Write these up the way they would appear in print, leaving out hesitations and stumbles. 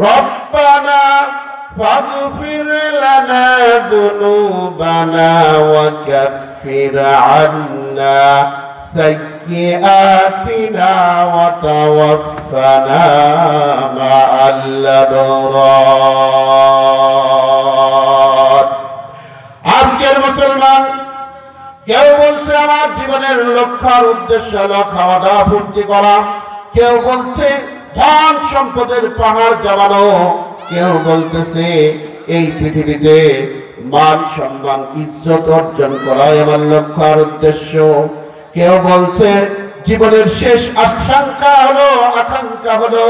রব্বানা ফাগফির লানা যুনুবানা ওয়া কাফির আন্না সাইয়্যাতিনা ওয়া তাওয়াফফানা মা'আল আবরার। আজকের মুসলমান কেউ বলছে আমার জীবনের লক্ষ্য আর উদ্দেশ্য হলো খাওয়া দাওয়া ফুর্তি করা, কেউ বলছে ধন সম্পদের পাহাড় জমানো, কেউ বলতেছে এই পৃথিবীতে মান সম্মান ইজ্জত অর্জন করাই আমার লক্ষ্য আর উদ্দেশ্য, কেউ বলছে জীবনের শেষ আকাঙ্ক্ষা হলো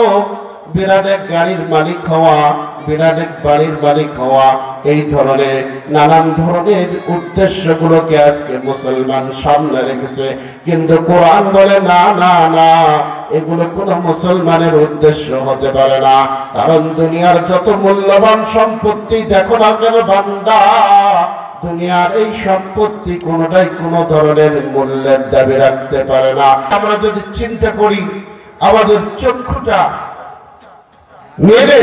বিরাট এক গাড়ির মালিক হওয়া, বিরাট এক বাড়ির মালিক হওয়া। এই ধরনের নানান ধরনের উদ্দেশ্যগুলোকে আজকে মুসলমান সামনে রেখেছে, কিন্তু কোরআন বলে না না না, এগুলো কোনো মুসলমানের উদ্দেশ্য হতে পারে না। কারণ দুনিয়ার যত মূল্যবান সম্পত্তি দেখো না কেন বান্দা, দুনিয়ার এই সম্পত্তি কোনোটাই কোনো ধরনের মূল্যের দাবি রাখতে পারে না। আমরা যদি চিন্তা করি, আমাদের চক্ষুটা মেরে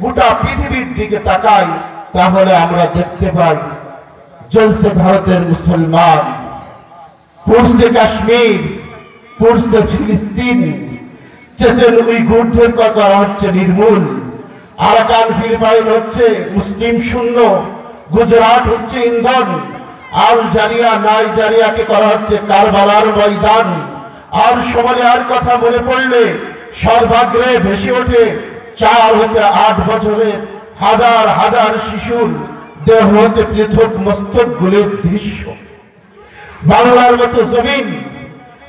গোটা পৃথিবীর দিকে তাকাই, তাহলে আমরা দেখতে পাই জ্বলছে ভারতের মুসলমান, পুড়ছে কাশ্মীর, পুড়ছে ফিলিস্তিন, চেচেন উইঘুরদের করা হচ্ছে নির্মূল, আরাকান ফিলিপাইন হচ্ছে মুসলিম শূন্য, গুজরাট হচ্ছে ইন্ধন, আল জারিয়া নাইজারিয়াকে করা হচ্ছে কারবালার ময়দান। আর সোমালিয়ার কথা মনে পড়লে সর্বাগ্রে ভেসে ওঠে 4 হতে 8 বছরের হাজার হাজার শিশুর দেহ হতে পৃথক মস্তকগুলির দৃশ্য। বাংলার মতো জমিন,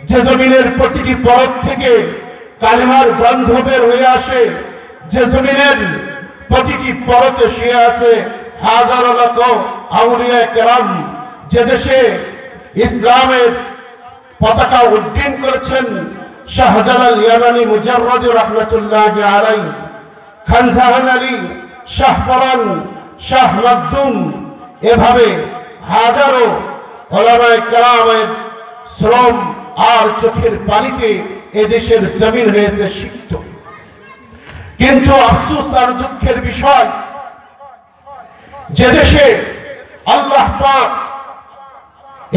যে জমিনের প্রতিটি পরত থেকে কালিমার গন্ধ বের হয়ে আসে, যে জমিনের প্রতিটি পরতে শুয়ে আছে হাজারো লক্ষ আউলিয়া কেরাম, যে দেশে ইসলামের পতাকা উড্ডীন করেছেন শাহজালাল ইয়ামানি মুজাররদ রাহমাতুল্লাহি আলাইহি, খানজাহান আলী, শাহপরান, শাহ মাকদুম, এভাবে হাজারো ওলামায়ে কেরামের শ্রম আর চোখের পানিতে এদেশের জমিন হয়েছে সিক্ত। কিন্তু আফসোস আর দুঃখের বিষয়, যে দেশে আল্লাহ পাক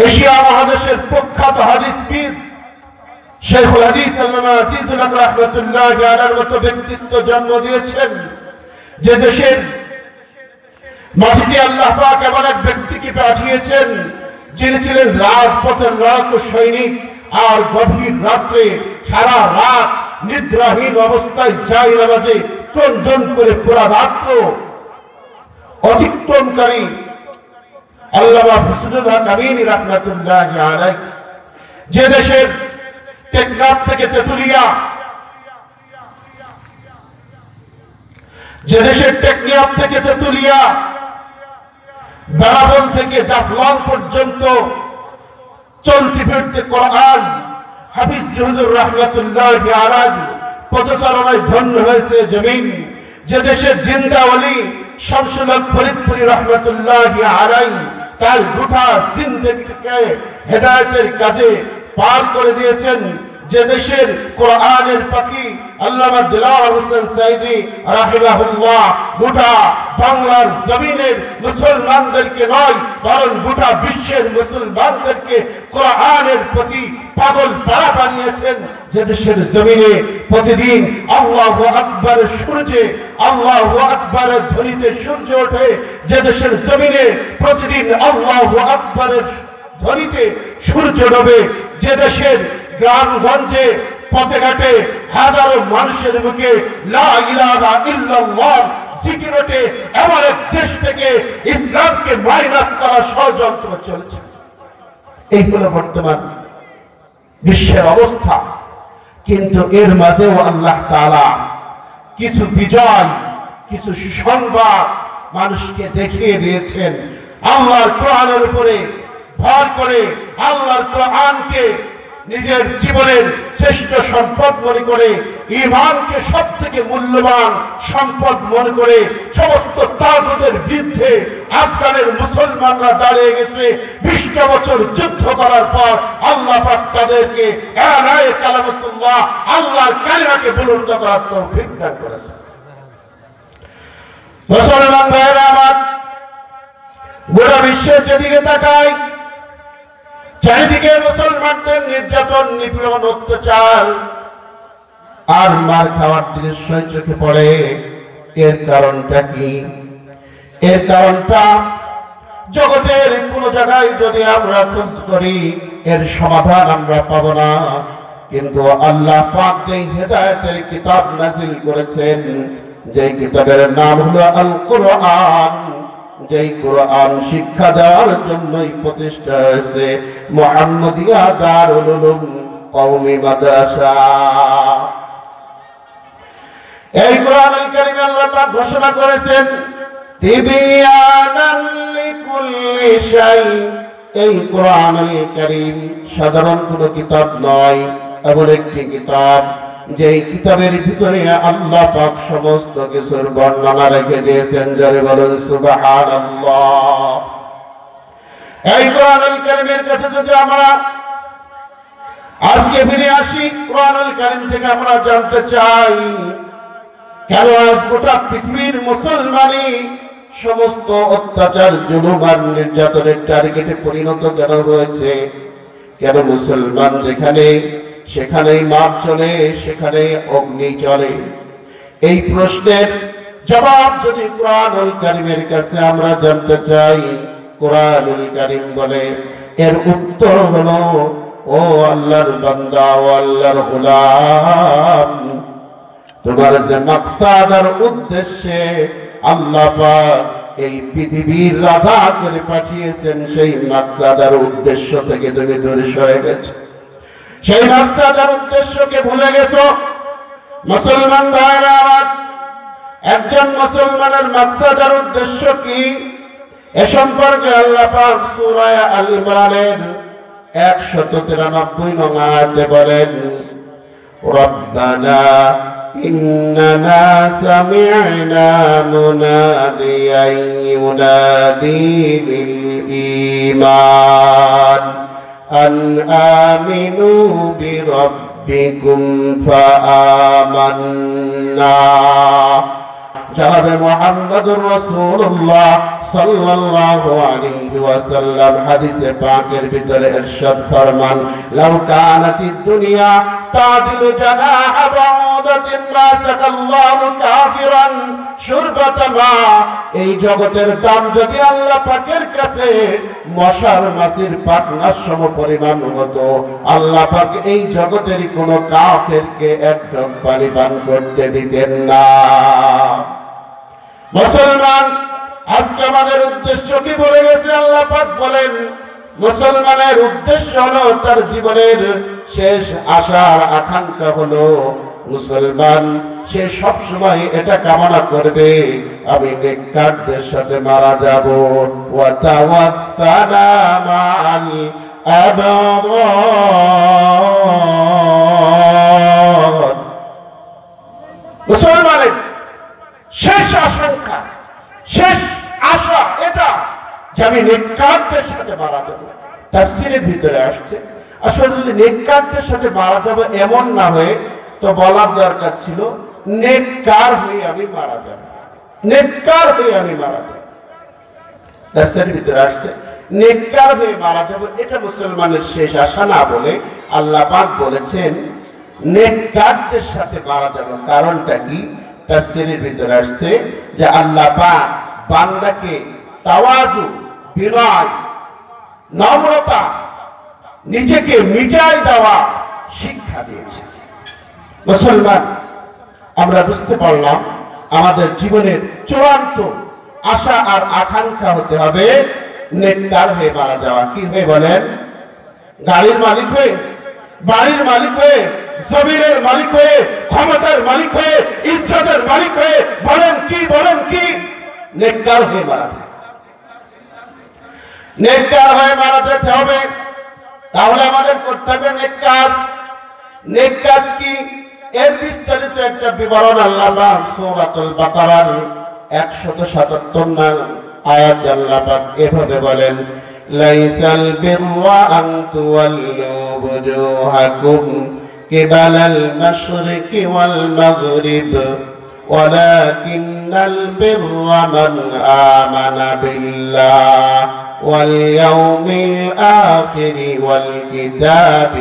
এশিয়া মহাদেশের প্রখ্যাত হাদিস পীর শেখুল হাদিস আল্লামা আজিজুল হক রাহমাতুল্লাহি আলাইহির মতো ব্যক্তিত্ব জন্ম দিয়েছেন, যে দেশের মাটিতে আল্লাহ পাক এমন এক ব্যক্তিকে পাঠিয়েছেন যিনি ছিলেন রাজপথের লড়াকু সৈনিক, আর গভীর রাত্রে সারা রাত নিদ্রাহীন অবস্থায় জায় নামাজে ক্রন্দন করে পুরা রাত্র অতিক্রমকারী আল্লামা ফজলুল হক আমিনী রাহমাতুল্লাহি আলাইহি, যে দেশের টেকনাফ থেকে তেতুলিয়া, যে দেশের টেকনাফ থেকে তেতুলিয়া, বেনাপোল থেকে জাফলং পর্যন্ত চলতি ফিরতে কোরআন হাফিজ হুজুর রাহমাতুল্লাহি আলাইহি পদচারণায় ধন্য হয়েছে জমিন, যে দেশের জিন্দা ওলি শামসুল হক ফরিদপুরি রাহমাতুল্লাহি আলাইহি তার গোটা জিন্দেগিকে হেদায়েতের কাজে পার করে দিয়েছেন, যে দেশের কোরআনের পাখি আল্লামা দিলওয়ার হোসেন সাইদি রাহিমাহুল্লাহ গোটা বাংলার জমিনের মুসলমানদেরকে নয় বরং গোটা বিশ্বের মুসলমানদেরকে কোরআনের প্রতি পাগল পাড়া বানিয়েছেন, যে দেশের জমিনে প্রতিদিন আল্লাহু আকবারের সূর্যে, আল্লাহু আকবারের ধ্বনিতে সূর্য ওঠে, যে দেশের জমিনে প্রতিদিন আল্লাহু আকবারের ধ্বনিতে সূর্য ডোবে, যে দেশের গ্রামগঞ্জে পথে ঘাটে হাজারো মানুষের মুখে লা ইলাহা ইল্লাল্লাহ জিকির ওঠে, এমন এক দেশ থেকে ইসলামকে মাইনাস করার ষড়যন্ত্র চলছে। এই হলো বর্তমান বিশ্বের অবস্থা। কিন্তু এর মাঝেও আল্লাহ তাআলা কিছু বিজয়, কিছু সুসংবাদ মানুষকে দেখিয়ে দিয়েছেন। আল্লাহর কোরআনের উপরে ভর করে, আল্লাহর কোরআনকে নিজের জীবনের শ্রেষ্ঠ সম্পদ মনে করে, ঈমানকে সবথেকে মূল্যবান সম্পদ মনে করে সমস্ত তাগুতের বিরুদ্ধে আফগানের মুসলমানরা দাঁড়িয়ে গেছে। 20 বছর যুদ্ধ করার পর আল্লাহ পাক তাদেরকে আল্লাহর কালিমাকে বুলন্দ করার তৌফিক দান করেছেন। মুসলমান ভাইরা আমার, গোটা বিশ্বের যেদিকে তাকায় চারিদিকে মুসলমানদের নির্যাতন, নিপীড়ন, অত্যাচার আর মার খাওয়ার দৃশ্য চোখে পড়ে। এর কারণটা কি? এর কারণটা জগতের কোন জায়গায় যদি আমরা খোঁজ করি এর সমাধান আমরা পাব না। কিন্তু আল্লাহ পাক যেই হেদায়েতের কিতাব নাযিল করেছেন, যেই কিতাবের নাম হলো আল কোরআন, যেই কোরআন শিক্ষা দেওয়ার জন্যই প্রতিষ্ঠা হয়েছে মুহাম্মাদিয়া দারুল উলুম কওমি মাদ্রাসা। এই কোরআনুল কারীমে আল্লাহ পাক ঘোষণা করেছেন তিবিয়ানান লিকুল্লি শাই। এই কোরআনুল কারীম সাধারণ কোনো কিতাব নয়, এমন একটি কিতাব যেই কিতাবের ভিতরে আল্লাহ পাক সমস্ত কিছুর বর্ণনা রেখে দিয়েছেন। যারা বলেন সুবহানাল্লাহ। এই কোরআনুল কারীমের কাছে যদি আমরা আজকে ফিরে আসি, কোরআনুল কারীম থেকে আমরা জানতে চাই কেন আজ গোটা পৃথিবীর মুসলমানই সমস্ত অত্যাচার, জুলুম আর নির্যাতনের টার্গেটে পরিণত কেন হয়েছে? কেন মুসলমান যেখানে সেখানেই মাপ চলে, সেখানে অগ্নি চলে? এই প্রশ্নের জবাব যদি কোরআনুল কারীমের কাছে আমরা জানতে চাই, কোরআনুল কারীম বলে এর উত্তর হলো, ও আল্লাহর বান্দা, ও আল্লাহর গোলাম, তোমার যে মাকসাদ আর উদ্দেশ্যে আল্লাহ পাক এই পৃথিবীর রাধা করে পাঠিয়েছেন, সেই মাকসাদ আর উদ্দেশ্য থেকে তুমি দূরে সরে গেছো, সেই মাকসাদ আর উদ্দেশ্যকে ভুলে গেছো। মুসলমান ভাইরা আমার, একজন মুসলমানের মাকসাদ আর উদ্দেশ্য কি এ সম্পর্কে আল্লাহ পাক সূরা আল ইমরানের 193 নং আয়াতে বলেন, রব্বানা إننا سمعنا مناديا ينادي بالإيمان أن آمنوا بربكم فآمنا। জনাবে মুহাম্মদুর রাসূলুল্লাহ সাল্লাল্লাহু আলাইহি ওয়াসাল্লাম হাদিসে পাকের ভিতরে ইরশাদ ফরমান, লাউ কানাতিদ দুনিয়া তাদিলু জানাহা বাউদাতিন মা সাকাল্লাহু কাফিরান শুরবাতা মা। এই জগতের দাম যদি আল্লাহ পাকের কাছে মশার মাছির পাখনার সম পরিমাণ হতো, আল্লাহ পাক এই জগতের কোন কাফেরকে এক ঢোক পানি পান করতে দিতেন না। মুসলমান আজকে আমাদের উদ্দেশ্য কি বলে গেছে? আল্লাহ পাক বলেন মুসলমানের উদ্দেশ্য হলো, তার জীবনের শেষ আশার আকাঙ্ক্ষা হলো, মুসলমান সে সবসময় এটা কামনা করবে আমি নেককারদের সাথে মারা যাব। ওয়া তাওয়াফানা মাআল আবরার। মুসলমানের শেষ আশঙ্কা, শেষ আশা এটা যে আমি নেককারদের সাথে মারা যাব। তাফসীরের ভিতরে আসছে আসলে নেককারদের সাথে মারা যাব এমন না হয়ে তো বলার দরকার ছিল নেককার হয়ে আমি মারা যাব, নেককার হয়ে আমি মারা যাব। তাফসীরের ভিতরে আসছে নেককার হয়ে মারা যাব, এটা মুসলমানের শেষ আশা না বলে আল্লাহ পাক বলেছেন নেককারদের সাথে মারা যাব। কারণটা কি? তাফসীরের ভিতরে আসছে যে আল্লাহ পাক বান্দাকে তাওয়াজু, বিনয়, নম্রতা, নিজেকে মিটাই দেওয়া শিক্ষা দিয়েছে। মুসলমান আমরা বুঝতে পারলাম আমাদের জীবনের চূড়ান্ত আশা আর আকাঙ্ক্ষা হতে হবে নেককার হয়ে মারা যাওয়া। কি হয়ে বলেন? গাড়ির মালিক হয়ে, বাড়ির মালিক হয়ে, জমিনের মালিক হয়ে, ক্ষমতার মালিক হয়ে, ইজ্জতের মালিক হয়ে, বলেন কি, বলেন কি? নেককার হয়ে মারা যায়। নেককার হয়ে মারা যেতে হবে। তাহলে আমাদের করতে হবে নেক কাজ। নেক কাজ কি? এর বিস্তারিত একটা বিবরণ আল্লাহ পাক সূরাতুল বাকারার 177 নং আয়াতে আল্লাহ পাক এভাবে বলেন, লাইসাল বিররা আন তুওয়াল্লু বুজুহাকুম কিবালাল মাশরিকি ওয়াল মাগরিব ولكن البر من آمن بالله واليوم الآخر والكتاب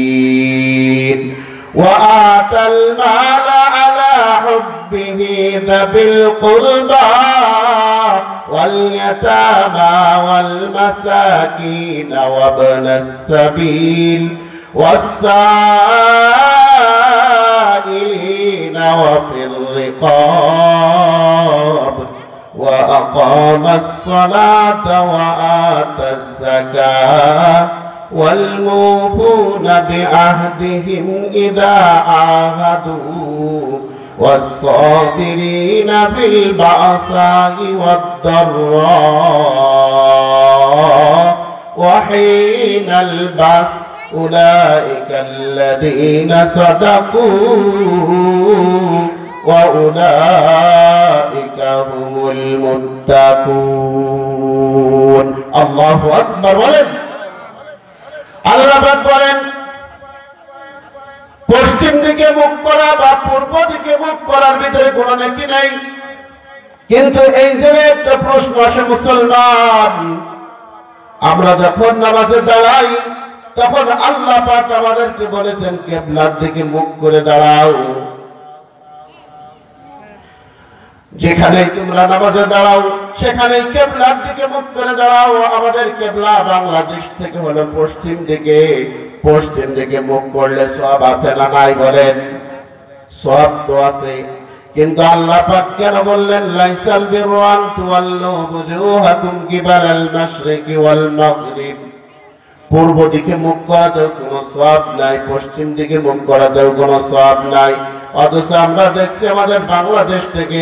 والنبيين وآتى المال على حبه ذوي القربى واليتامى والمساكين وابن السبيل والسائلين وفي الرقاب وأقام الصلاة وآتى الزكاة والموفون بعهدهم إذا عاهدوا والصابرين في البأساء والضراء وحين البأس أولئك الذين صدقوا وأولئك هم المتقون الله أكبر ولد আল্লাহ পাক বলেন পশ্চিম দিকে মুখ করা বা পূর্ব দিকে মুখ করার ভিতরে কোনো নেকি নাই কিন্তু এই যে একটা প্রশ্ন আসে মুসলমান আমরা যখন নামাজে দাঁড়াই তখন আল্লাহ পাক আমাদেরকে বলেছেন কিবলার দিকে মুখ করে দাঁড়াও যেখানেই তোমরা নামাজে দাঁড়াও সেখানেই কিবলার দিকে মুখ করে দাঁড়াও আমাদের কিবলা বাংলাদেশ থেকে হলো পশ্চিম দিকে মুখ করলে সওয়াব আছে না নাই বলেন সওয়াব তো আছে কিন্তু আল্লাহ পাক কেন বললেন লাইসাল বিরু আন তুওয়াল্লু বুজুহাকুম কিবালাল মাশরিকি ওয়াল মাগরিব পূর্ব দিকে মুখ করাতেও কোনো সওয়াব নাই পশ্চিম দিকে মুখ করাতেও কোনো সওয়াব নাই অথচ আমরা দেখছি আমাদের বাংলাদেশ থেকে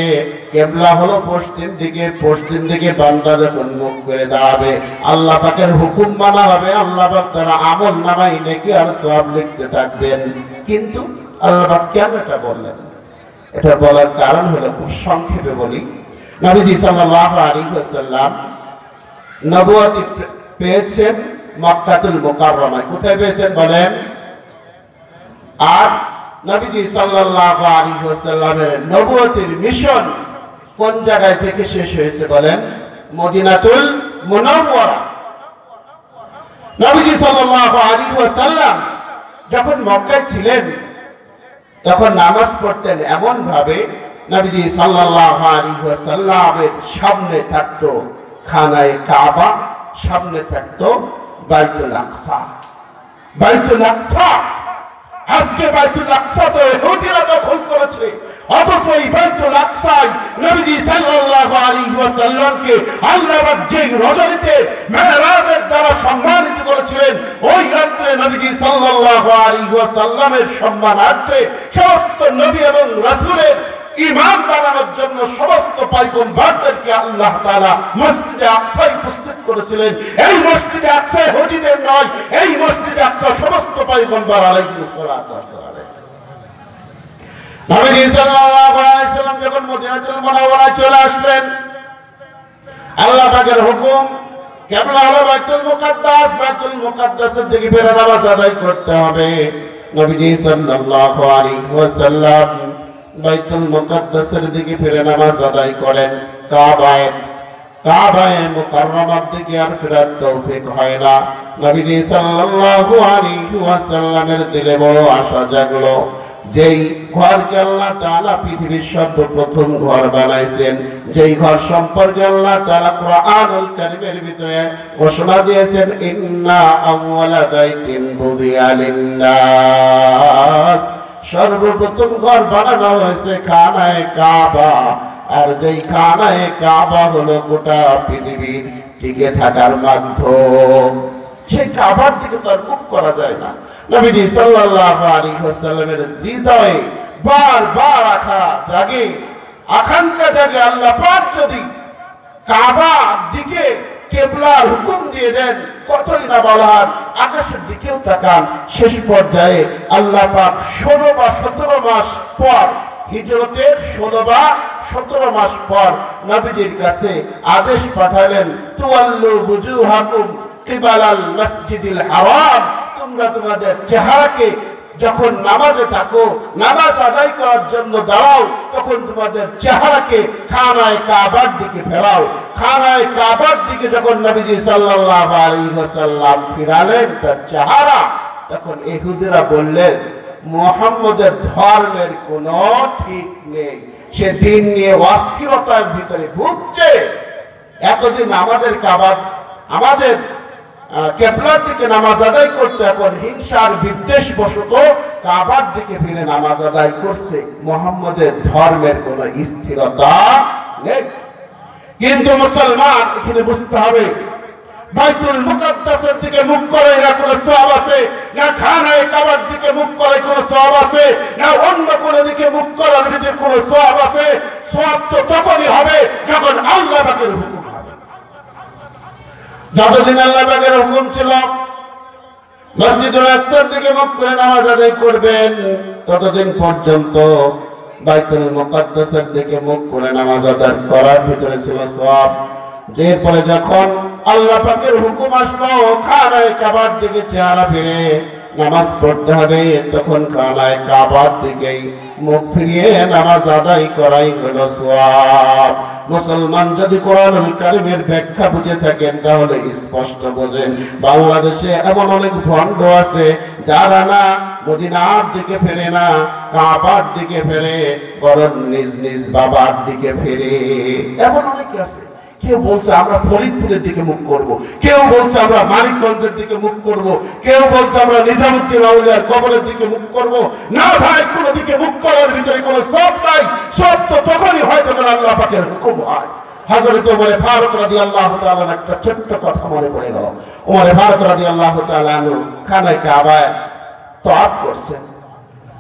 কিবলা হলো পশ্চিম দিকে বান্দা যখন মুখ করে দাঁড়াবে আল্লাহ পাকের হুকুম মানা হবে আল্লাহ পাক তার আমল নামায় নেকি আর সওয়াব লিখতে থাকবেন কিন্তু আল্লাহ পাক কেন এটা বললেন এটা বলার কারণ হলো খুব সংক্ষেপে বলি নবীজি সাল্লাল্লাহু আলাইহি ওয়াসাল্লাম নবুয়ত পেয়েছেন মক্কাতুল মুকাররমায় কোথায় পেয়েছেন বলেন আর নবীজি সাল্লাল্লাহু আলাইহি ওয়াসাল্লামের নবুয়তের মিশন কোন জায়গায় থেকে শেষ হয়েছে বলেন মদিনাতুল মুনাওয়ারা নবীজি সাল্লাল্লাহু আলাইহি ওয়াসাল্লাম যখন মক্কায় ছিলেন তখন নামাজ পড়তেন এমন ভাবে নবীজি সাল্লাল্লাহু আলাইহি ওয়াসাল্লামের সামনে থাকতো খানায়ে কাবা সামনে থাকতো বাইতুল আকসা আজকে বাইতুল আকসা তো ইহুদিরা দখল করেছে অথচ এই বাইতুল আকসায় নবীজি সাল্লাল্লাহু আলাইহি ওয়াসাল্লামকে আল্লাহ পাক যে রজনীতে মেরাজের দ্বারা সম্মানিত করেছিলেন ওই রাত্রে নবীজি সাল্লাল্লাহু আলাইহি ওয়াসাল্লামের সম্মানার্থে সমস্ত নবী এবং রাসূলের ইমাম বানানোর জন্য সমস্ত পয়গম্বরদেরকে আল্লাহ তাআলা মসজিদে আকসায় উপস্থিত করেছিলেন এই মসজিদে আকসা ইহুদিদের নয় এই মসজিদে আকসা সমস্ত পয়গম্বর আলাইহিস সালাতু ওয়াস সালাম নবী সাল্লাল্লাহু আলাইহি ওয়াসাল্লাম যখন মদিনাতুল মুনাওয়ারায় চলে আসলেন আল্লাহ পাকের হুকুম কিবলা হলো বাইতুল মুকাদ্দাসের দিকে ফিরে নামাজ আদায় করতে হবে নবী সাল্লাল্লাহু আলাইহি ওয়াসাল্লাম বাইতুল মুকাদ্দাসের দিকে ফিরে নামাজ আদায় করেন কাবায়ে মুকাররমার দিকে আর ফেরার তৌফিক হয় না নবী সাল্লাল্লাহু আলাইহি ওয়াসাল্লামের দিলে বড় আশা জাগলো যেই ঘরকে আল্লাহ তাআলা পৃথিবীর সর্বপ্রথম ঘর বানাইছেন যেই ঘর সম্পর্কে আল্লাহ তাআলা কুরআনুল কারীমের ভিতরে ঘোষণা দিয়েছেন ইন্না আউওয়ালা বাইতিন বুদিয়া লিন-নাস সর্বপ্রথম ঘর বানানো হয়েছে খানায়ে কাবা আর যেই খানায়ে কাবা হলো গোটা পৃথিবীর টিকে থাকার মাধ্যম সেই কাবার দিকে তো আর মুখ করা যায় না নবী সাল্লাল্লাহু আলাইহি ওয়াসাল্লামের হৃদয়ে বারবার আকাঙ্ক্ষা জাগে আল্লাহ পাক যদি কাবার দিকে কিবলার হুকুম দিয়ে দেন কতই না বলার আকাশের দিকেও তাকান শেষ পর্যায়ে আল্লাহ পাক 16 বা 17 মাস পর হিজরতের 16 বা 17 মাস পর নবীজির কাছে আদেশ পাঠালেন তুওয়াল্লু বুজুহাকুম কিবালাল মসজিদিল হারাম তোমরা তোমাদের চেহারাকে যখন নামাজে থাকো, নামাজ আদায় করার জন্য দাঁড়াও, তখন তোমাদের চেহারাকে খানায়ে কাবার দিকে ফেরাও। খানায়ে কাবার দিকে যখন নবীজি সাল্লাল্লাহু আলাইহি ওয়াসাল্লাম ফিরালেন তার চেহারা, তখন ইহুদিরা বললেন মুহাম্মদের ধর্মের কোনো ঠিক নেই, সে দিন নিয়ে অস্থিরতার ভিতরে ভুগছে। এতদিন আমাদের কেবলার দিকে নামাজ আদায় করতে, এখন হিংসার বিদ্বেষ বশত কাবার দিকে ফিরে নামাজ আদায় করছে। মুহাম্মদের ধর্মের কোন স্থিরতা নেই। কিন্তু মুসলমান এখানে বুঝতে হবে, বাইতুল মুকাদ্দাসের দিকে মুখ করে না কোনো সওয়াব আছে, না খানায়ে কাবার দিকে মুখ করে কোনো সওয়াব আছে, না অন্য কোনো দিকে মুখ করার ভিতরে কোনো সওয়াব আছে। সওয়াব তো তখনই হবে যখন আল্লাহ পাকের হুকুম হবে। যতদিন আল্লাহ পাকের হুকুম ছিল মসজিদুল আকসার দিকে মুখ করে নামাজ আদায় করবেন, ততদিন পর্যন্ত বাইতুল মুকাদ্দাসের দিকে মুখ করে নামাজ আদায় করার ভিতরে ছিল সওয়াব। এরপরে যখন আল্লাহ পাকের হুকুম আসলো খানায়ে কাবার দিকে চেহারা ফিরে নামাজ পড়তে হবে, তখন খানায়ে কাবার দিকেই মুখ ফিরিয়ে নামাজ আদায় করাই হলো সওয়াব। মুসলমান যদি কোরআনুল কারীমের ব্যাখ্যা বুঝে থাকেন তাহলে স্পষ্ট বোঝেন, বাংলাদেশে এমন অনেক ভণ্ড আছে যারা না মদিনার দিকে ফেরে না কাবার দিকে ফেরে, বরং নিজ নিজ বাবার দিকে ফেরে। এমন অনেক আছে। কেউ বলছে আমরা ফরিদপুরের দিকে মুখ করব, কেউ বলছে আমরা মানিকগঞ্জের দিকে মুখ করব, কেউ বলছে আমরা নিজামুদ্দিন আউলিয়ার কবরের দিকে মুখ করব। না ভাই, কোন দিকে মুখ করার ভিতরে কোনো সওয়াব নাই। সওয়াব তো তখনই হয় যখন আল্লাহ পাকের হুকুম হয়। হযরত ওমর ফারুক রাদিয়াল্লাহু তাআলা একটা ছোট্ট কথা মনে পড়ে গেল। ওমর ফারুক রাদিয়াল্লাহু তাআলা খানায়ে কাবায় তওয়াফ করছেন।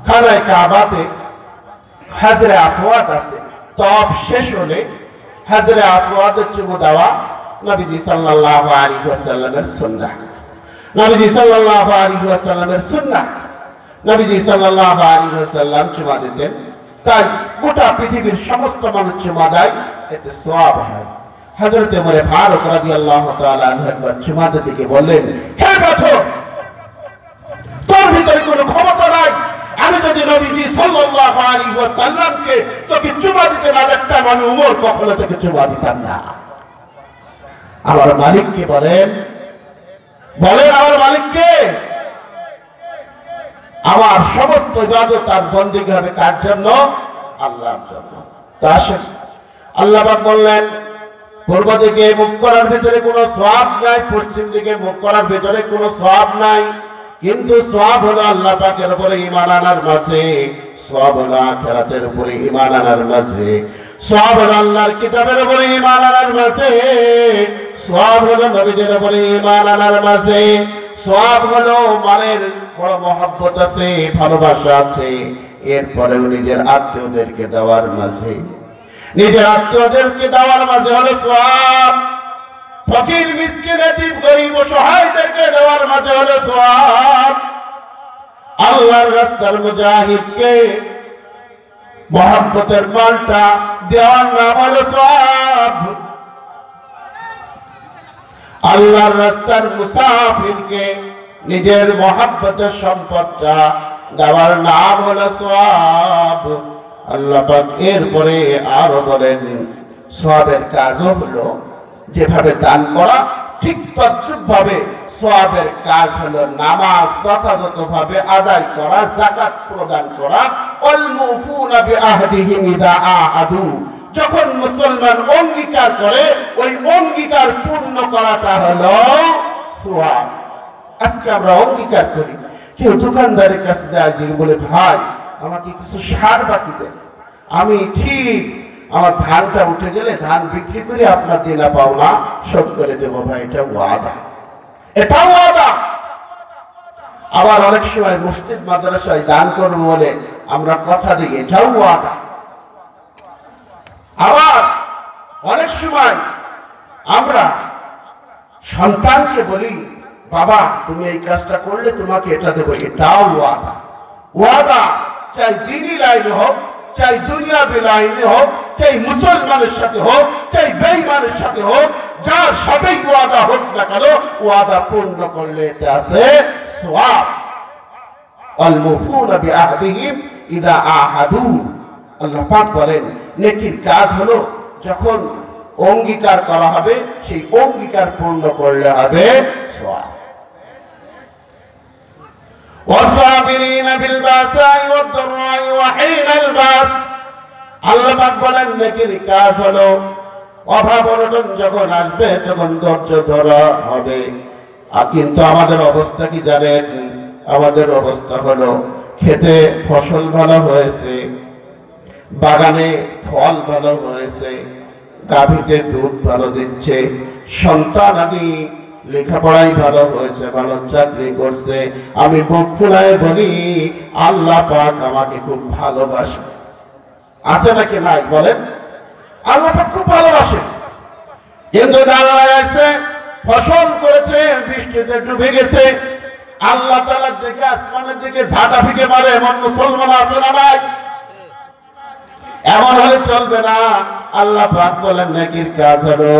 খানায়ে কাবাতে হাজরে আসওয়াদ আছে। তওয়াফ শেষ হলে হাজরে আসওয়াদের চুমু দেওয়া নবীজি সাল্লাল্লাহু আলাইহি ওয়াসাল্লামের সুন্নাহ। নবীজি সাল্লাল্লাহু আলাইহি ওয়াসাল্লামের সুন্নাহ। নবীজি সাল্লাল্লাহু আলাইহি ওয়াসাল্লাম চুমা দিতেন, তাই গোটা পৃথিবীর সমস্ত মানুষ চুমা দেয়, এতে সওয়াব হয়। হযরত ওমর ফারুক রাদিয়াল্লাহু তাআলা আনহু একবার চুমা দিতে বললেন, হে পাথর, তোর ভিতরে কোনো ক্ষমতা নাই। আমি যদি নবীজি সাল্লাল্লাহু আলাইহি ওয়াসাল্লামকে তোকে চুমা দিতে না দেখতাম, আমি ওমর কখনো তোকে চুমা দিতাম না। আমার মালিককে বলেন আমার মালিককে, আমার সমস্ত ইবাদত আর বন্দেগী হবে কার জন্য? আল্লাহর জন্য। তা আসেন, আল্লাহ পাক বললেন পূর্ব দিকে মুখ করার ভিতরে কোনো সওয়াব নাই, পশ্চিম দিকে মুখ করার ভিতরে কোনো সওয়াব নাই, কিন্তু সওয়াব হলো আল্লাহ পাকের উপরে ঈমান আনার মাঝে, সওয়াব হলো আখিরাতের উপরে ঈমান আনার মাঝে, সওয়াব হলো আল্লাহর কিতাবের উপরে ঈমান আনার মাঝে, সওয়াব হলো নবীদের উপরে ঈমান আনার মাঝে, সওয়াব হলো মানের বড় মহব্বত আছে, ভালোবাসা আছে, এরপরেও নিজের আত্মীয়দেরকে দেওয়ার মাঝে, নিজের আত্মীয়দেরকে দেওয়ার মাঝে হলো সওয়াব। ফকির মিসকিন এতিম গরীব অসহায়দেরকে দেওয়ার মাঝে হলো সওয়াব। আল্লাহর রাস্তার মুজাহিদকে মহব্বতের মালটা দেওয়ার নাম হলো সওয়াব। আল্লাহর রাস্তার মুসাফিরকে নিজের মহব্বতের সম্পদটা দেওয়ার নাম হলো সওয়াব। আল্লাহ পাক এরপরে আরো বলেন, সওয়াবের কাজও হলো যেভাবে দান করা, ঠিক তদ্রূপভাবে সওয়াবের কাজ হলো নামাজ যথাযথভাবে আদায় করা, যাকাত প্রদান করা। ওয়াল মুফুনা বিআহদিহিম ইযা আহাদু, যখন মুসলমান অঙ্গীকার করে ওই অঙ্গীকার পূর্ণ করাটা হলো সওয়াব। আজকে আমরা অঙ্গীকার করি, কেউ দোকানদারের কাছে যায় যে বলে, ভাই আমাকে কিছু সার বাকি দেন, আমি ঠিক আমার ধানটা উঠে গেলে ধান বিক্রি করে আপনার দেনা পাওনা শোধ করে দেবো। ভাই এটা ওয়াদা, এটা ওয়াদা। আবার অনেক সময় মসজিদ মাদ্রাসায় দান করবো বলে আমরা কথা দিই, এটাও ওয়াদা। আবার অনেক সময় আমরা সন্তানকে বলি, বাবা তুমি এই কাজটা করলে তোমাকে এটা দেবো, এটাও ওয়াদা। ওয়াদা চাই দ্বীনি লাইনে হোক, চাই দুনিয়াবি লাইনে হোক, চাই মুসলমানের সাথে হোক, চাই বেঈমানের সাথে হোক, যার সাথেই ওয়াদা হোক না কেন, ওয়াদা পূর্ণ করলে এতে আছে সওয়াব। আল মুফুনা বিআহদিহিম ইযা আহাদু। আল্লাহ পাক বলেন নেকির কাজ হলো যখন অঙ্গীকার করা হবে সেই অঙ্গীকার পূর্ণ করলে হবে সওয়াব। ওয়াসাবিরিনা বিল বাসাই ওয়াদ দাররাই ওয়া হিনাল বাস। আল্লাহ পাক বলেন নেকির কাজ হলো অভাব অনটন যখন আসবে তখন ধৈর্য ধরা হবে। আর কিন্তু আমাদের অবস্থা কি জানেন? আমাদের অবস্থা হলো খেতে ফসল ভালো হয়েছে, বাগানে ফল ভালো হয়েছে, গাভীতে দুধ ভালো দিচ্ছে, সন্তান আদি লেখাপড়াই ভালো হয়েছে, ভালো চাকরি করছে, আমি বুক ফুলায় বলি আল্লাহ পাক আমাকে খুব ভালোবাসে। আছে নাকি নাই বলেন? আল্লাহ পাক খুব ভালোবাসে। কিন্তু আল্লাহ আছে ফসল করেছে, বৃষ্টিতে ডুবে গেছে, আল্লাহ তাআলার দিকে আসমানের দিকে ঝাঁটা ফিকে মারে এমন মুসলমান আছে না নাই? এমন হলে চলবে না। আল্লাহ পাক বলেন নেকির কাজ হলো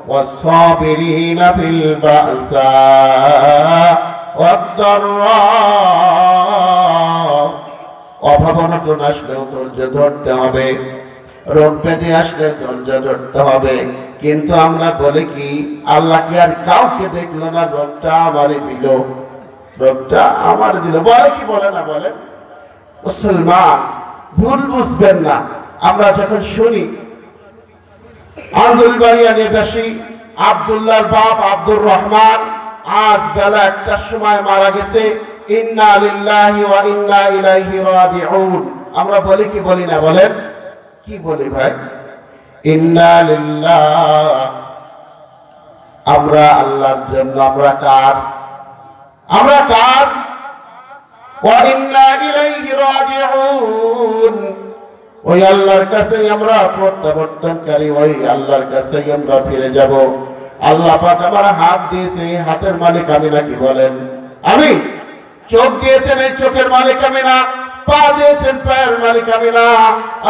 ওয়াসাবিরিনা ফিল বাসা ওয়াদ দাররা। অভাব অনটন আসলেও ধৈর্য ধরতে হবে, রোগ ব্যাধি আসলে ধৈর্য ধরতে হবে। কিন্তু আমরা বলি কি আল্লাহ কি আর কাউকে দেখলো না, রোগটা আমারই দিল, রোগটা আমার দিল, বলে কি বলে না বলেন? মুসলমান ভুল বুঝবেন না। আমরা যখন শুনি আন্দুলবাড়িয়া নিবাসী আব্দুল্লাহর বাপ আব্দুর রহমান আজ বেলা 1টার সময় মারা গেছে, ইন্না লিল্লাহি ওয়া ইন্না ইলাইহি রাজিউন। আমরা বলি কি বলি না বলেন? কি বলি ভাই? ইন্না লিল্লাহ। আমরা আল্লাহর জন্য, আমরা কার? আমরা কার? ওয়া ইন্না ইলাইহি রাজিউন। ওই আল্লাহর কাছে আমরা প্রত্যাবর্তনকারী, ওই আল্লাহর কাছে আমরা ফিরে যাব। আল্লাহ পাক আমার হাত দিয়েছে, এই হাতের মালিক আমি নাকি বলেন? আমি। চোখ দিয়েছেন, এই চোখের মালিক আমি না। পা দিয়েছেন, পায়ের মালিক আমি না।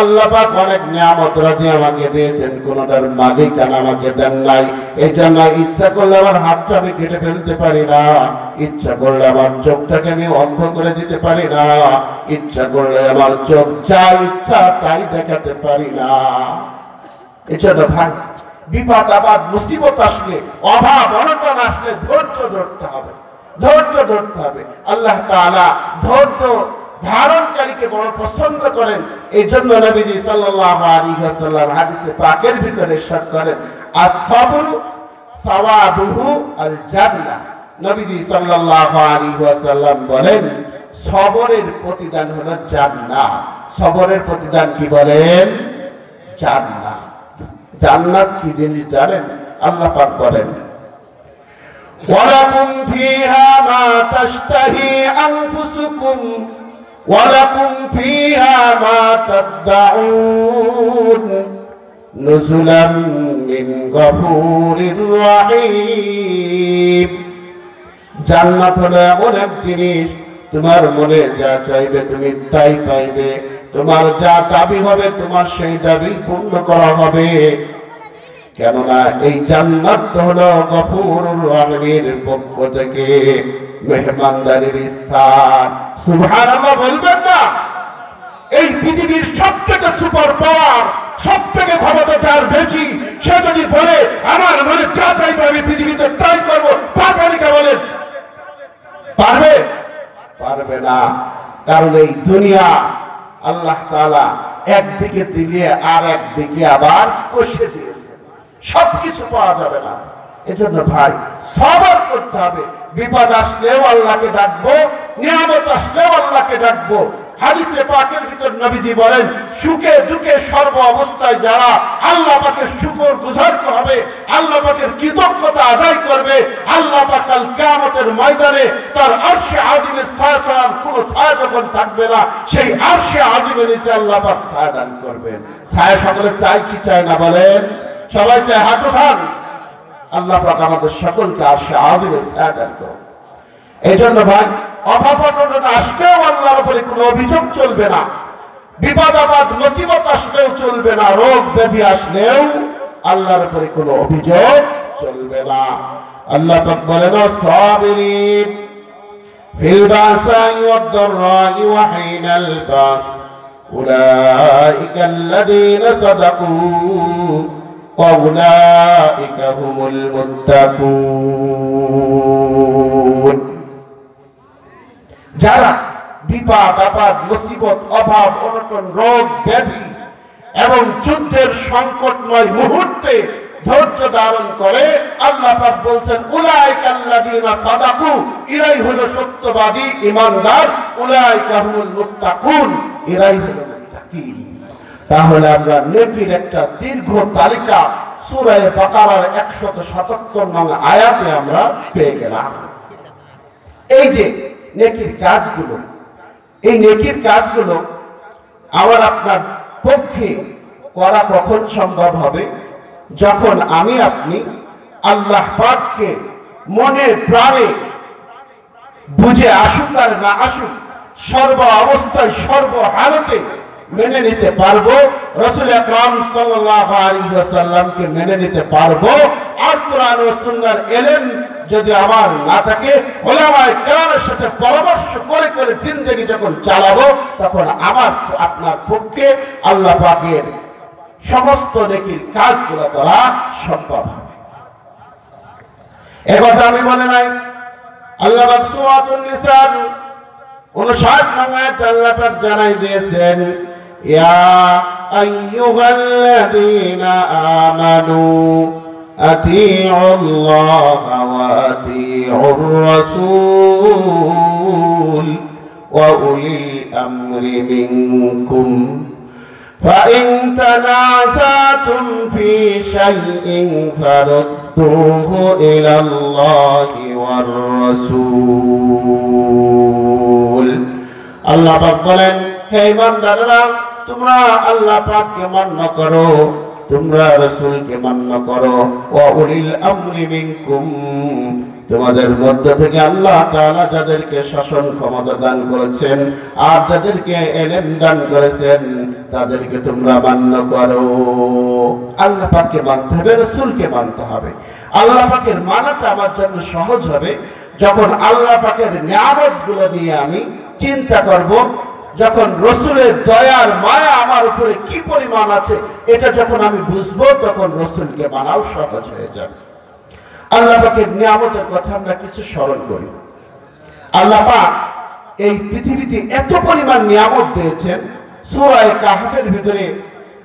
আল্লাহ পাক অনেক নিয়ামত রাজি আমাকে দিয়েছেন, কোনটার মালিকানা আমাকে দেন নাই। এই জন্য ইচ্ছা করলে আমার হাতটা আমি কেটে ফেলতে পারি না, ইচ্ছা করলে আমার চোখটাকে আমি অন্ধ করে দিতে পারি না, ইচ্ছা করলে আমার চোখ যা ইচ্ছা তাই দেখাতে পারি না। এছাড়া ভাই বিপদ আবাদ মুসিবত আসলে, অভাব অনটন আসলে ধৈর্য ধরতে হবে, ধৈর্য ধরতে হবে। আল্লাহ তাআলা ধৈর্য ধারণকারীকে বড় পছন্দ করেন। এই জন্য নবীজি সাল্লাল্লাহু আলাইহি ওয়াসাল্লাম হাদিসে পাকের ভিতরে ইরশাদ করেন আস-সাবরু সাওয়াবুহু আল জান্নাহ। নবীজি সাল্লাল্লাহু আলাইহি ওয়াসাল্লাম বলেন সবরের প্রতিদান হলো জান্নাত। সবরের প্রতিদান কি বলেন? জান্নাত। জান্নাত কি জিনিস জানেন? আল্লাহ পাক বলেন ওয়ালাকুম ফিহা মা তাশতাহি আনফুসুকুম ওয়ালাকুম ফিহা মা তাদউন নুজুলাম মিন গফুরির রহিম। জান্নাত হলো এমন এক জিনিস, তোমার মনে যা চাইবে তুমি তাই পাইবে, তোমার যা দাবি হবে তোমার সেই দাবি পূর্ণ করা হবে। কেননা এই জান্নাত হলো গফুরুর রহিমের পক্ষ থেকে মেহমানদারির স্থান। সুবহানাল্লাহ বলবেন না? এই পৃথিবীর সবথেকে সুপার পাওয়ার, সবথেকে ক্ষমতা যার বেশি, সে যদি বলে আমার মনে যা চাইবে আমি পৃথিবীতে তাই করবো, পারবে না? বলেন পারবে? পারবে না। কারণ এই দুনিয়া আল্লাহ তাআলা একদিকে দিলে আর একদিকে আবার কষে দিয়েছে, সবকিছু পাওয়া যাবে না। এজন্য ভাই সবর করতে হবে। বিপদ আসলেও আল্লাহকে ডাকবো, নিয়ামত আসলেও আল্লাহকে ডাকবো। হাদিসে পাকের ভিতর নবীজি বলেন সুখে দুঃখে সর্ব অবস্থায় যারা আল্লাহ পাকের শুকর গুজার হবে, আল্লাহ পাকের কৃতজ্ঞতা আদায় করবে, আল্লাহ পাক কাল কিয়ামতের ময়দানে তার আরশে আজিমের ছায়া ছাড়া কোনো ছায়া যখন থাকবে না, সেই আরশে আজিমের নিচে আল্লাহ পাক ছায়া দান করবেন। ছায়া সকলে চাই কি চায় না বলেন? সবাই চায়, হাত উঠান। আল্লাহ পাক আমাদের সকলকে আরশে আজিমের ছায়া দান করুন। এই জন্য ভাই অভাব অনটন আসলেও আল্লাহর উপরে কোনো অভিযোগ চলবে না, বিপদ আপদ মুসিবত আসলেও চলবে না, রোগ ব্যাধি আসলেও আল্লাহর উপরে কোনো অভিযোগ চলবে না। আল্লাহ পাক বলেন সাবিরিন في البأساء والضراء وحين البأس أولئك الذين صدقوا وأولئك هم المتقون যারা বিপদ আপদ মুসিবত অভাব অনটন রোগ ব্যাধি এবং যুদ্ধের সংকটময় মুহূর্তে ধৈর্য ধারণ করে আল্লাহ পাক বলছেন উলাইকা আল্লাযীনা সাদাকু, এরাই হলো সত্যবাদী ঈমানদার, উলাইকা হুমুল মুত্তাকুন, এরাই হলো মুত্তাকিন। তাহলে আমরা নেকির একটা দীর্ঘ তালিকা সূরা বাকারার 177 নং আয়াতে আমরা পেয়ে গেলাম। এই যে নেকির কাজগুলো, এই নেকির কাজগুলো আমার আপনার পক্ষে করা কখন সম্ভব হবে? যখন আমি আপনি আল্লাহ পাককে মনে প্রাণে বুঝে আসুক আর না আসুক সর্ব অবস্থায় সর্ব হালতে মেনে নিতে পারবো, রাসূল আকরাম সাল্লাল্লাহু আলাইহি ওয়াসাল্লামকে মেনে নিতে পারবো। আর কোরআন ও সুন্নাহর ইলম যদি আমার না থাকে, উলামায়ে কেরামের সাথে পরামর্শ করে করে জিন্দেগি যখন চালাবো, তখন আমার আপনার পক্ষে আল্লাহ পাকের সমস্ত নেকির কাজগুলো করা সম্ভব হবে। একথা আমি মনে নাই আল্লাহ পাক সূরাতুন নিসা 59 নং আয়াতে আল্লাহ পাক জানাই দিয়েছেন, ইয়া আইয়ুহাল্লাযীনা আমানু আতিউল্লাহা ওয়া আতিউর রাসূল ওয়া উলিল আমরি মিনকুম فإن تنازعتم في شيء فردوه إلى الله والرسول আল্লাহ পাক বলেন, হে ঈমানদাররা, তোমরা আল্লাহ পাককে মান্য করো, তোমরা রাসূলকে মান্য করো, ওয়া উলিল আমরি মিনকুম, তোমাদের মধ্য থেকে আল্লাহ তাআলা যাদেরকে শাসন ক্ষমতা দান করেছেন আর যাদেরকে ইলম দান করেছেন তাদেরকে তোমরা মান্য করো। আল্লাহ পাককে মানতে হবে, রাসূলকে মানতে হবে। আল্লাহ পাকের মানাটা আমার জন্য সহজ হবে যখন আল্লাহ পাকের নিয়ামতগুলো নিয়ে আমি চিন্তা করব, যখন রাসূলের দয়ার মায়া আমার উপরে কি পরিমাণ আছে এটা যখন আমি বুঝবো, তখন রাসূলকে মানাও সহজ হয়ে যাবে। আল্লাহ পাকের নিয়ামতের কথা আমরা কিছু স্মরণ করি। আল্লাহ পাক এই পৃথিবীতে এত পরিমাণ নিয়ামত দিয়েছেন, সূরা কাহফের ভিতরে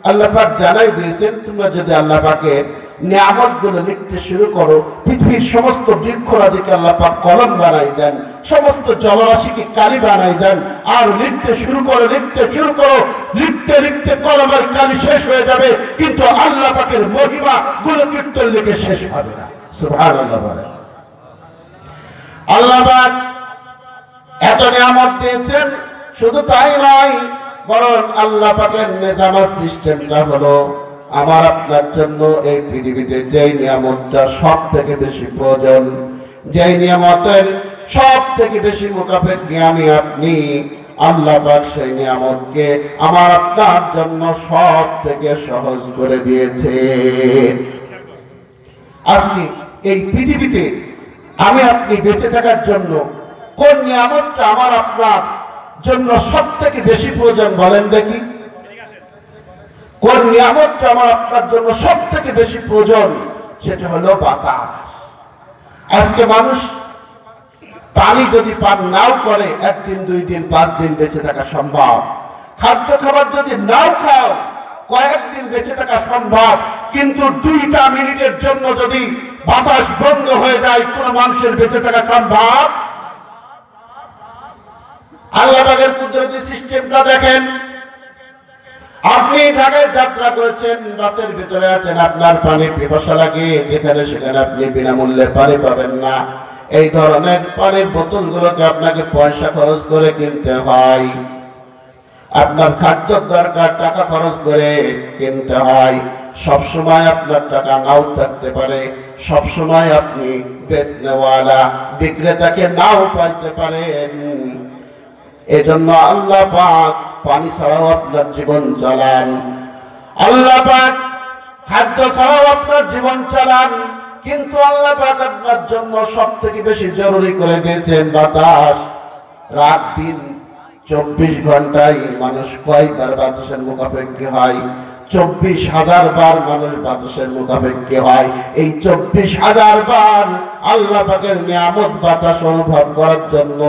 আল্লাহ পাক জানাই দিয়েছেন, তোমরা যদি আল্লাহ পাকের নিয়ামতগুলো লিখতে শুরু করো, পৃথিবীর সমস্ত বৃক্ষরাজিকে আল্লাহ পাক কলম বানাই দেন, সমস্ত জলরাশিকে কালি বানাই দেন, আর লিখতে শুরু করো, লিখতে শুরু করো, লিখতে লিখতে কলমের কালি শেষ হয়ে যাবে, কিন্তু আল্লাহ পাকের মহিমা গুলো কীর্তন লিখে শেষ হবে না। সুবহানাল্লাহ। আল্লাহ পাক এত নিয়ামত দিয়েছেন, শুধু তাই নয়, বরং আল্লাহ পাকের নিজামের সিস্টেমটা হলো আমার আপনার জন্য এই পৃথিবীতে যেই নিয়ামতটা সব থেকে বেশি প্রয়োজন, যেই নিয়ামতের সব থেকে বেশি মুখাপেক্ষী আমি আপনি, আল্লাহ পাক সেই নিয়ামতকে আমার আপনার জন্য সব থেকে সহজ করে দিয়েছে। আজকে এই পৃথিবীতে আমি আপনি বেঁচে থাকার জন্য কোন নিয়ামতটা আমার আপনার জন্য সব থেকে বেশি প্রয়োজন বলেন দেখি? কোন নিয়ামতটা আমার আপনার জন্য সব থেকে বেশি প্রয়োজন? সেটা হলো বাতাস। আজকে মানুষ পানি যদি পান নাও করে, একদিন, 2 দিন, 5 দিন বেঁচে থাকা সম্ভব। খাদ্য খাবার যদি নাও খাও, কয়েকদিন বেঁচে থাকা সম্ভব, কিন্তু 2টা মিনিটের জন্য যদি বাতাস বন্ধ হয়ে যায়, কোন মানুষের বেঁচে থাকা সম্ভব? আল্লাহ পাকের কুদরতি সিস্টেমটা দেখেন। আপনি ঢাকায় যাত্রা করেছেন, বাসের ভিতরে আছেন, আপনার পানির পিপাসা লাগে, যেখানে সেখানে আপনি বিনামূল্যে পানি পাবেন না। এই ধরনের পানির বোতলগুলোকে আপনাকে পয়সা খরচ করে কিনতে হয়। আপনার খাদ্য দরকার, টাকা খরচ করে কিনতে হয়। সবসময় আপনার টাকা নাও থাকতে পারে, সবসময় আপনি বেচনেওয়ালা বিক্রেতাকে নাও পাইতে পারেন। এজন্য আল্লাহ পাক পানি ছাড়াও আপনার জীবন চালান, আল্লাহ পাক খাদ্য ছাড়াও আপনার জীবন চালান, কিন্তু আল্লাহ পাক আপনার জন্য সব থেকে বেশি জরুরি করে দিয়েছেন বাতাস। রাত দিন 24 ঘন্টায় মানুষ কয়বার বাতাসের মুখাপেক্ষী হয়? 24,000 বার মানুষ বাতাসের মুখাপেক্ষী হয়। এই 24,000 বার আল্লাহ পাকের নিয়ামত বাতাস অনুভব করার জন্য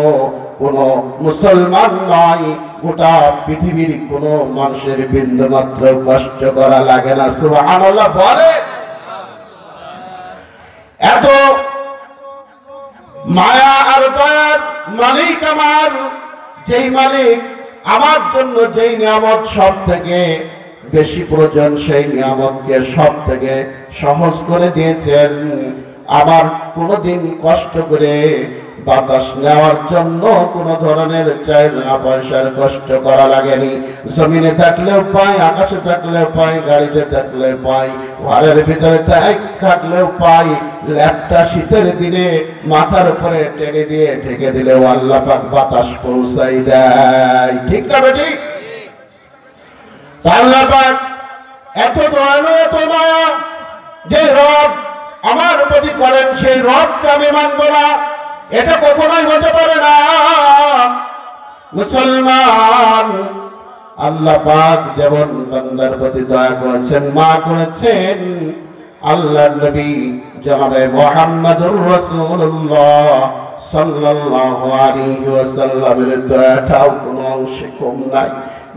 কোন মুসলমান নয়, গোটা পৃথিবীর কোন মানুষের বিন্দু মাত্র কষ্ট করা লাগে না। সুবহানাল্লাহ বলে। এত মায়া আর দয়ার মালিক আমার, যেই মালিক আমার জন্য যেই নিয়ামত সব থেকে বেশি প্রয়োজন সেই নিয়ামতকে সব থেকে সহজ করে দিয়েছেন। আমার কোনোদিন কষ্ট করে বাতাস নেওয়ার জন্য কোনো ধরনের চাইনা পয়সার কষ্ট করা লাগেনি। জমিনে থাকলেও পাই, আকাশে থাকলেও পাই, গাড়িতে থাকলেও পাই, ঘরের ভিতরে থাকলেও পাই। ল্যাপটা শীতের দিনে মাথার উপরে টেনে দিয়ে ঢেকে দিলেও আল্লাহ পাক বাতাস পৌঁছাই দেয়। ঠিক না বেটি? আল্লাহ পাক এত দয়ালু, এত মায়া, যে রব আমার প্রতি করেন সেই রবকে আমি মানব না, এটা কখনোই হতে পারে না। মুসলমান, আল্লাহ পাক যেমন বান্দার প্রতি দয়া করেছেন, মা করেছেন, আল্লাহর নবী জনাবে মুহাম্মদুর রাসূলুল্লাহ সাল্লাল্লাহু আলাইহি ওয়াসাল্লামের দয়াটাও কোনো অংশে কম নাই।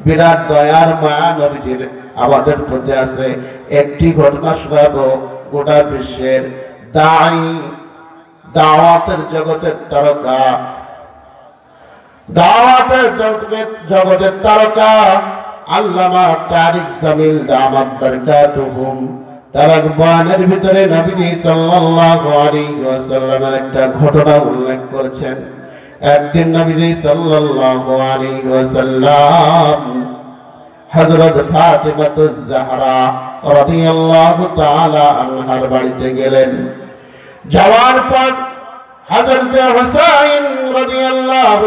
বিরাট দয়ার মায়া নবীজির আমাদের প্রতি আছে। একটি ঘটনা শোনাবো। গোটা বিশ্বের দায়ী, দাওয়াতের জগতের তারকা, দাওয়াতের জগতের তারকা আল্লামা তারিক জামিল দামাত বারকাতুহুম, তারা বয়ানের ভিতরে নবীজি সাল্লাল্লাহু আলাইহি ওয়াসাল্লামের একটা ঘটনা উল্লেখ করেছেন। একদিন নবীজি সাল্লাল্লাহু আলাইহি ওয়াসাল্লাম হযরত ফাতিমাতুজ জাহরা রাদিয়াল্লাহু তাআলা আনহার বাড়িতে গেলেন। যাওয়ার পর হযরত হুসাইন রাদিয়াল্লাহু